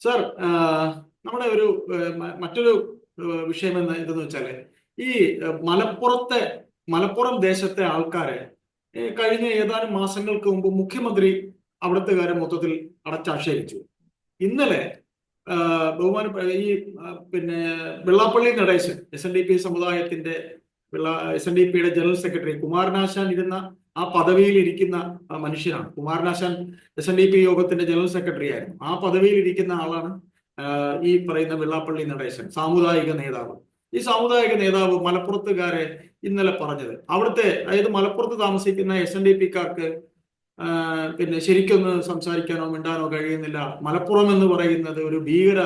Sir, നമ്മുടെ ഒരു മറ്റൊരു വിഷയം എന്തെന്ന് വെച്ചാല് ഈ മലപ്പുറം ദേശത്തെ ആൾക്കാരെ കഴിഞ്ഞ ഏതാനും മാസങ്ങൾക്ക് മുമ്പ് മുഖ്യമന്ത്രി അവിടുത്തുകാരെ മൊത്തത്തിൽ അടച്ചാക്ഷേപിച്ചു. ഇന്നലെ ബഹുമാന ഈ പിന്നെ വെള്ളാപ്പള്ളി നടേശൻ SNDP സമുദായത്തിന്റെ SNDPയുടെ ജനറൽ സെക്രട്ടറി കുമാരനാശാൻ ഇരുന്ന ആ പദവിയിൽ ഇരിക്കുന്ന മനുഷ്യനാണ്. കുമാരനാശാൻ SNDP യോഗത്തിന്റെ ജനറൽ സെക്രട്ടറി ആയിരുന്നു. ആ പദവിയിൽ ഇരിക്കുന്ന ആളാണ് ഈ പറയുന്ന വെള്ളാപ്പള്ളി നടേശൻ, സാമുദായിക നേതാവ്. ഈ സാമുദായിക നേതാവ് മലപ്പുറത്തുകാരെ ഇന്നലെ പറഞ്ഞത്, അവിടുത്തെ അതായത് മലപ്പുറത്ത് താമസിക്കുന്ന SNDPക്കാർക്ക് പിന്നെ ശരിക്കൊന്ന് സംസാരിക്കാനോ മിണ്ടാനോ കഴിയുന്നില്ല. മലപ്പുറം എന്ന് പറയുന്നത് ഒരു ഭീകര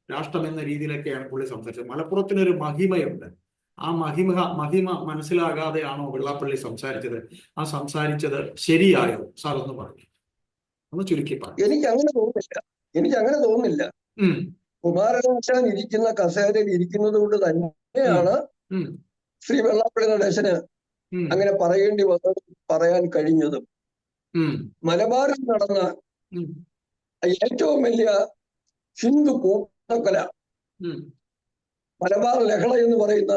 രാഷ്ട്രം എന്ന രീതിയിലൊക്കെയാണ് പുള്ളി സംസാരിച്ചത്. മലപ്പുറത്തിനൊരു മഹിമയുണ്ട്. ആ മഹിമ മനസ്സിലാകാതെയാണോ വെള്ളാപ്പള്ളി സംസാരിച്ചത്? ആ സംസാരിച്ചത് ശരിയായോ? സാർ ഒന്ന് പറഞ്ഞു, ഒന്ന് ചുരുക്കി പറഞ്ഞു. എനിക്ക് അങ്ങനെ തോന്നുന്നില്ല. കുമാരനാശാൻ ഇരിക്കുന്ന കസേരയിൽ ഇരിക്കുന്നത് കൊണ്ട് തന്നെയാണ് ശ്രീ വെള്ളാപ്പള്ളി നടേശന് അങ്ങനെ പറയേണ്ടി വന്നത്, പറയാൻ കഴിഞ്ഞതും. മലബാറിൽ നടന്ന ഏറ്റവും വലിയ ഹിന്ദു കൂട്ടക്കൊല, മലബാർ ലഹള എന്ന് പറയുന്ന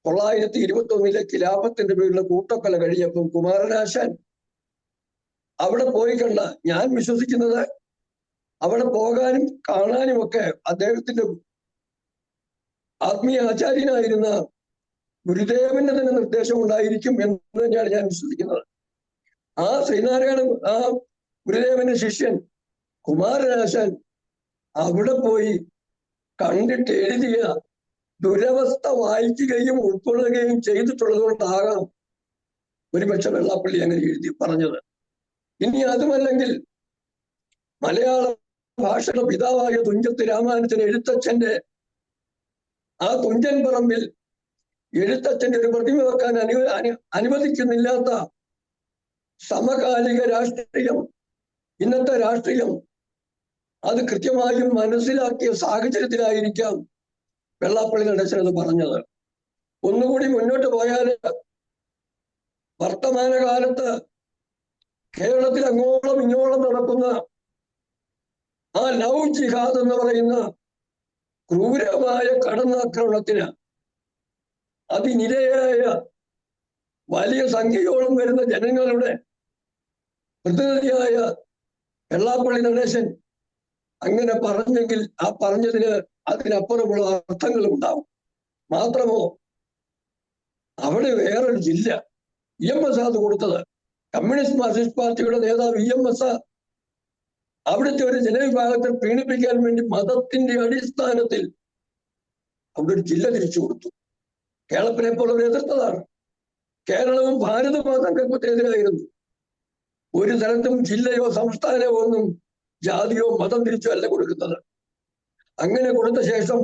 921 ഖിലാഫത്തിന്റെ പേരിലുള്ള കൂട്ടക്കൊല കഴിഞ്ഞപ്പോൾ കുമാരനാശാൻ അവിടെ പോയി കണ്ട, ഞാൻ വിശ്വസിക്കുന്നത് അവിടെ പോകാനും കാണാനും ഒക്കെ അദ്ദേഹത്തിന്റെ ആത്മീയ ആചാര്യനായിരുന്ന ഗുരുദേവന്റെ തന്നെ നിർദ്ദേശം ഉണ്ടായിരിക്കും എന്ന് തന്നെയാണ് ഞാൻ വിശ്വസിക്കുന്നത്. ആ ശ്രീനാരായണ, ആ ഗുരുദേവന്റെ ശിഷ്യൻ കുമാരനാശാൻ അവിടെ പോയി കണ്ടിട്ട് എഴുതിയ ദുരവസ്ഥ വായിക്കുകയും ഉൾക്കൊള്ളുകയും ചെയ്തിട്ടുള്ളത് കൊണ്ടാകാം ഒരുപക്ഷെ വെള്ളാപ്പള്ളി അങ്ങനെ എഴുതി പറഞ്ഞത്. ഇനി അതുമല്ലെങ്കിൽ മലയാള ഭാഷയുടെ പിതാവായ തുഞ്ചത്ത് രാമാനുജൻ എഴുത്തച്ഛന്റെ ആ തുഞ്ചൻ പറമ്പിൽ എഴുത്തച്ഛന്റെ ഒരു പ്രതിമ വെക്കാൻ അനുവദിക്കുന്നില്ലാത്ത സമകാലിക രാഷ്ട്രീയം, ഇന്നത്തെ രാഷ്ട്രീയം, അത് കൃത്യമായും മനസ്സിലാക്കിയ സാഹചര്യത്തിലായിരിക്കാം വെള്ളാപ്പള്ളി നടേശൻ അത് പറഞ്ഞത്. ഒന്നുകൂടി മുന്നോട്ട് പോയാൽ വർത്തമാനകാലത്ത് കേരളത്തിൽ അങ്ങോളം ഇങ്ങോളം നടക്കുന്ന ആ ലവ് ജിഹാദ് എന്ന് പറയുന്ന ക്രൂരമായ കടന്നാക്രമണത്തിന് അതിനിരയായ വലിയ സംഖ്യയോളം വരുന്ന ജനങ്ങളുടെ പ്രതിനിധിയായ വെള്ളാപ്പള്ളി നടേശൻ അങ്ങനെ പറഞ്ഞെങ്കിൽ ആ പറഞ്ഞതിന് അതിനപ്പുറമുള്ള അർത്ഥങ്ങളും ഉണ്ടാവും. മാത്രമോ, അവിടെ വേറൊരു ജില്ല EMS അത് കൊടുത്തത്. കമ്മ്യൂണിസ്റ്റ് മാർക്സിസ്റ്റ് പാർട്ടിയുടെ നേതാവ് EMS അവിടുത്തെ ഒരു ജനവിഭാഗത്തെ പീഡിപ്പിക്കാൻ വേണ്ടി മതത്തിന്റെ അടിസ്ഥാനത്തിൽ അവിടെ ഒരു ജില്ല തിരിച്ചു കൊടുത്തു. കേരളത്തിനെ പോലെ എതിർത്തതാണ്. കേരളവും ഭാരതവും ആ സങ്കല്പത്തിനെതിരായിരുന്നു. ഒരു തരത്തും ജില്ലയോ സംസ്ഥാനമോ ഒന്നും ജാതിയോ മതം തിരിച്ചോ അല്ല കൊടുക്കുന്നത്. അങ്ങനെ കൊടുത്ത ശേഷം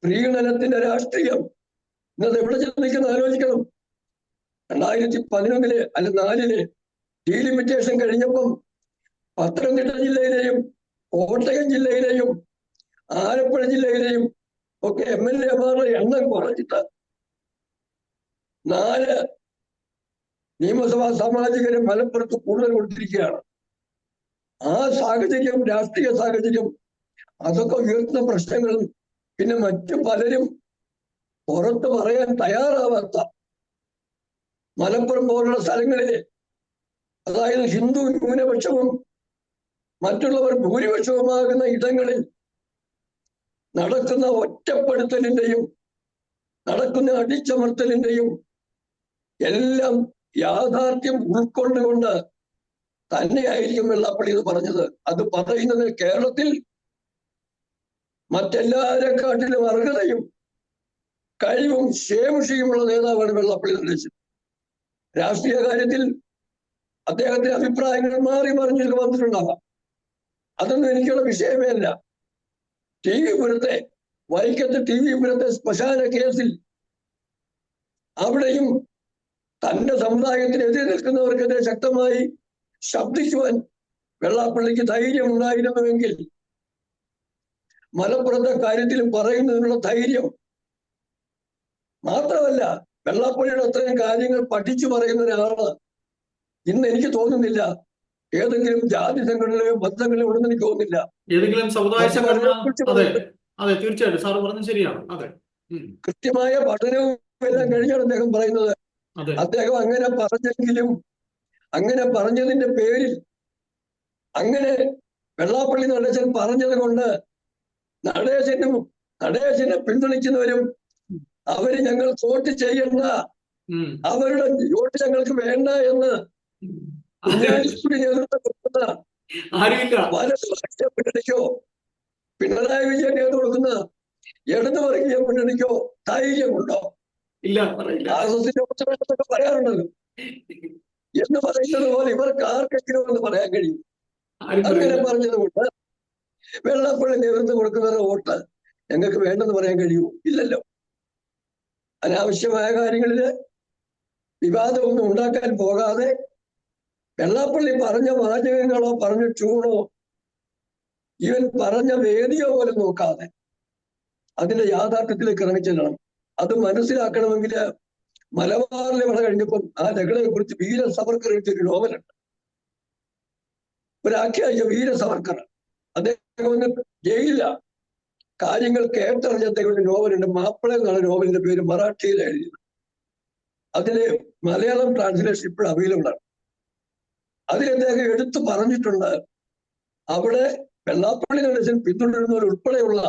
പ്രീണനത്തിന്റെ രാഷ്ട്രീയം ഇന്നത് എവിടെ ചെന്നിരിക്കുന്ന ആലോചിക്കണം. 2011 അല്ല 4 ഡീലിമിറ്റേഷൻ കഴിഞ്ഞപ്പം പത്തനംതിട്ട ജില്ലയിലെയും കോട്ടയം ജില്ലയിലെയും ആലപ്പുഴ ജില്ലയിലെയും ഒക്കെ MLA-മാരുടെ എണ്ണം കുറച്ചിട്ട് 4 നിയമസഭാ സാമാജികരെ മലപ്പുറത്ത് കൂടുതൽ കൊടുത്തിരിക്കുകയാണ്. ആ സാഹചര്യം, രാഷ്ട്രീയ സാഹചര്യം, അതൊക്കെ ഉയർത്തുന്ന പ്രശ്നങ്ങളും പിന്നെ മറ്റു പലരും പുറത്ത് പറയാൻ തയ്യാറാവാത്ത മലപ്പുറം പോലുള്ള സ്ഥലങ്ങളിലെ, അതായത് ഹിന്ദു ന്യൂനപക്ഷവും മറ്റുള്ളവർ ഭൂരിപക്ഷവുമാകുന്ന ഇടങ്ങളിൽ നടക്കുന്ന ഒറ്റപ്പെടുത്തലിന്റെയും നടക്കുന്ന അടിച്ചമർത്തലിന്റെയും എല്ലാം യാഥാർത്ഥ്യം ഉൾക്കൊണ്ടുകൊണ്ട് തന്നെയായിരിക്കും വെള്ളാപ്പള്ളി ഇത് പറഞ്ഞത്. അത് പറയുന്നത് കേരളത്തിൽ മറ്റെല്ലാവരെക്കാട്ടിലും അർഹതയും കഴിവും ശേമുഷിയുമുള്ള നേതാവാണ് വെള്ളാപ്പള്ളി നടേശൻ. രാഷ്ട്രീയ കാര്യത്തിൽ അദ്ദേഹത്തിന്റെ അഭിപ്രായങ്ങൾ മാറി മറിഞ്ഞൊക്കെ വന്നിട്ടുണ്ടാവാം. അതൊന്നും എനിക്കുള്ള വിഷയമേ അല്ല. വൈക്കത്ത് TV പുരത്തെ ശ്മശാന കേസിൽ അവിടെയും തന്റെ സമുദായത്തിനെതിരെ നിൽക്കുന്നവർക്കെതിരെ ശക്തമായി ശബ്ദിക്കുവാൻ വെള്ളാപ്പള്ളിക്ക് ധൈര്യം ഉണ്ടായിരുന്നുവെങ്കിൽ മലപ്പുറത്തെ കാര്യത്തിലും പറയുന്നതിനുള്ള ധൈര്യം മാത്രമല്ല, വെള്ളാപ്പള്ളിയുടെ അത്രയും കാര്യങ്ങൾ പഠിച്ചു പറയുന്ന ഒരാള് ഇന്ന് എനിക്ക് തോന്നുന്നില്ല ഏതെങ്കിലും ജാതി സംഘടനയോ ബന്ധങ്ങളോ ഉണ്ടെന്ന് എനിക്ക് തോന്നുന്നില്ല. ഏതെങ്കിലും സമുദായ മറ്റു സംഘടന. പലരെ കുറിച്ച് അതെ, പറയുന്നത് അതെ, തീർച്ചയായിട്ടും സാറ് പറഞ്ഞത് ശരിയാണ്. അതെ. ഉം. കൃത്യമായ പഠനവും എല്ലാം കഴിഞ്ഞാണ് അദ്ദേഹം പറയുന്നത്. അതെ. അദ്ദേഹം അങ്ങനെ പറഞ്ഞെങ്കിലും അങ്ങനെ പറഞ്ഞതിന്റെ പേരിൽ അങ്ങനെ വെള്ളാപ്പള്ളി നടേശൻ പറഞ്ഞത് കൊണ്ട് നടേശനെ പിന്തുണയ്ക്കുന്നവരും അവര് ഞങ്ങൾ വോട്ട് ചെയ്യണ്ട, അവരുടെ വോട്ട് ഞങ്ങൾക്ക് വേണ്ട എന്ന് കുഞ്ഞാലിക്കുടി നേതൃത്വം കൊടുക്കുന്ന ആരുമില്ല. വലതുവർഗീയ മുന്നണിക്കോ പിണറായി വിജയൻ നേതൃത്വം കൊടുക്കുന്ന ഇടതു വർഗീയ മുന്നണിക്കോ ധൈര്യമുണ്ടോ? ഇല്ല, പറയില്ല. ആർഎസ്എസിന്റെ ഉത്തരവാദിത്തമൊക്കെ പറയാറുണ്ടല്ലോ. എന്ന് പറയുന്നത് പോലെ ഇവർക്ക് ആർക്കെങ്കിലും എന്ന് പറയാൻ കഴിയും. അങ്ങനെ പറഞ്ഞതുകൊണ്ട് വെള്ളാപ്പള്ളി നേതൃത്വം കൊടുക്കുന്നവരുടെ വോട്ട് ഞങ്ങൾക്ക് വേണ്ടെന്ന് പറയാൻ കഴിയുമോ? ഇല്ലല്ലോ. അനാവശ്യമായ കാര്യങ്ങളില് വിവാദമൊന്നും ഉണ്ടാക്കാൻ പോകാതെ വെള്ളാപ്പള്ളി പറഞ്ഞ വാചകങ്ങളോ പറഞ്ഞ ട്യൂണോ ഇവൻ പറഞ്ഞ വേദിയോ പോലും നോക്കാതെ അതിന്റെ യാഥാർത്ഥ്യത്തിലേക്ക് ഇറങ്ങിച്ചെല്ലണം. അത് മനസ്സിലാക്കണമെങ്കിൽ മലബാറിലെ വിള കഴിഞ്ഞപ്പം ആ ലഹളയെ കുറിച്ച് വീര സവർക്കർ എഴുതിയൊരു നോവലുണ്ട്, ഒരാഖ്യായിക വീര സവർക്കർ. അദ്ദേഹം ഒന്ന് ജയിലില്ല, കാര്യങ്ങൾ കേട്ടറിഞ്ഞ അദ്ദേഹം ഒരു നോവലുണ്ട്, മാപ്പിള എന്നാണ് നോവലിന്റെ പേര്, മറാഠിയിൽ എഴുതിയത്. അതില് മലയാളം ട്രാൻസ്ലേഷൻ ഇപ്പോഴും അവൈലബിൾ ആണ്. അതിൽ അദ്ദേഹം എടുത്തു പറഞ്ഞിട്ടുണ്ട്, അവിടെ വെള്ളാപ്പള്ളി നടേശൻ പിന്തുടരുന്നവർ ഉൾപ്പെടെയുള്ള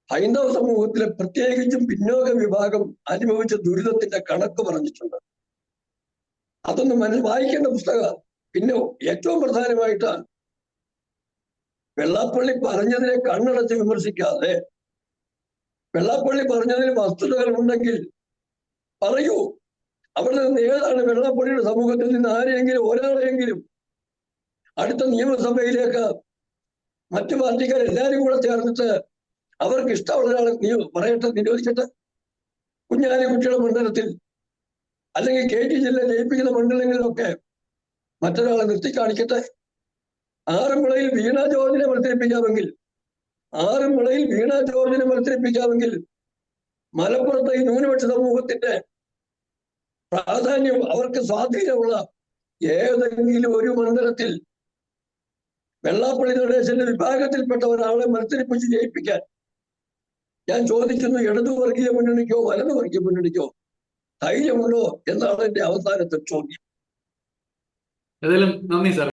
ഹൈന്ദവ സമൂഹത്തിലെ പ്രത്യേകിച്ചും പിന്നോക്ക വിഭാഗം അനുഭവിച്ച ദുരിതത്തിന്റെ കണക്ക് പറഞ്ഞിട്ടുണ്ട്. അതൊന്ന് വായിക്കേണ്ട പുസ്തകം. പിന്നെ ഏറ്റവും പ്രധാനമായിട്ട് വെള്ളാപ്പള്ളി പറഞ്ഞതിനെ കണ്ണടച്ച് വിമർശിക്കാതെ വെള്ളാപ്പള്ളി പറഞ്ഞതിന് വസ്തുതകൾ ഉണ്ടെങ്കിൽ പറയൂ. അവിടെ നിന്ന് ഏതാണ് വെള്ളാപ്പള്ളിയുടെ സമൂഹത്തിൽ നിന്ന് ആരെയെങ്കിലും ഒരാളെയെങ്കിലും അടുത്ത നിയമസഭയിലേക്ക് മറ്റു പാർട്ടിക്കാരെല്ലാരും കൂടെ ചേർന്നിട്ട് അവർക്ക് ഇഷ്ടമുള്ള ഒരാളെ പറയട്ടെ, നിരോധിക്കട്ടെ. കുഞ്ഞാലിക്കുട്ടിയുടെ മണ്ഡലത്തിൽ അല്ലെങ്കിൽ KT ജില്ല ജയിപ്പിക്കുന്ന മണ്ഡലങ്ങളിലൊക്കെ മറ്റൊരാളെ നിർത്തി കാണിക്കട്ടെ. ആറന്മുളയിൽ വീണ ജോർജിനെ മത്സരിപ്പിക്കാമെങ്കിൽ മലപ്പുറത്തെ ഈ ന്യൂനപക്ഷ സമൂഹത്തിന്റെ പ്രാധാന്യം, അവർക്ക് സ്വാധീനമുള്ള ഏതെങ്കിലും ഒരു മണ്ഡലത്തിൽ വെള്ളാപ്പള്ളി നടേശന്റെ വിഭാഗത്തിൽപ്പെട്ട ഒരാളെ മത്സരിപ്പിച്ച് ജയിപ്പിക്കാൻ ഞാൻ ചോദിക്കുന്നു, ഇടതു വർഗീയ മുന്നണിക്കോ വലതു വർഗീയ മുന്നണിക്കോ ധൈര്യമുണ്ടോ എന്നാണ് എന്റെ അവസാനത്തെ ചോദ്യം. ഏതായാലും നന്ദി സാർ.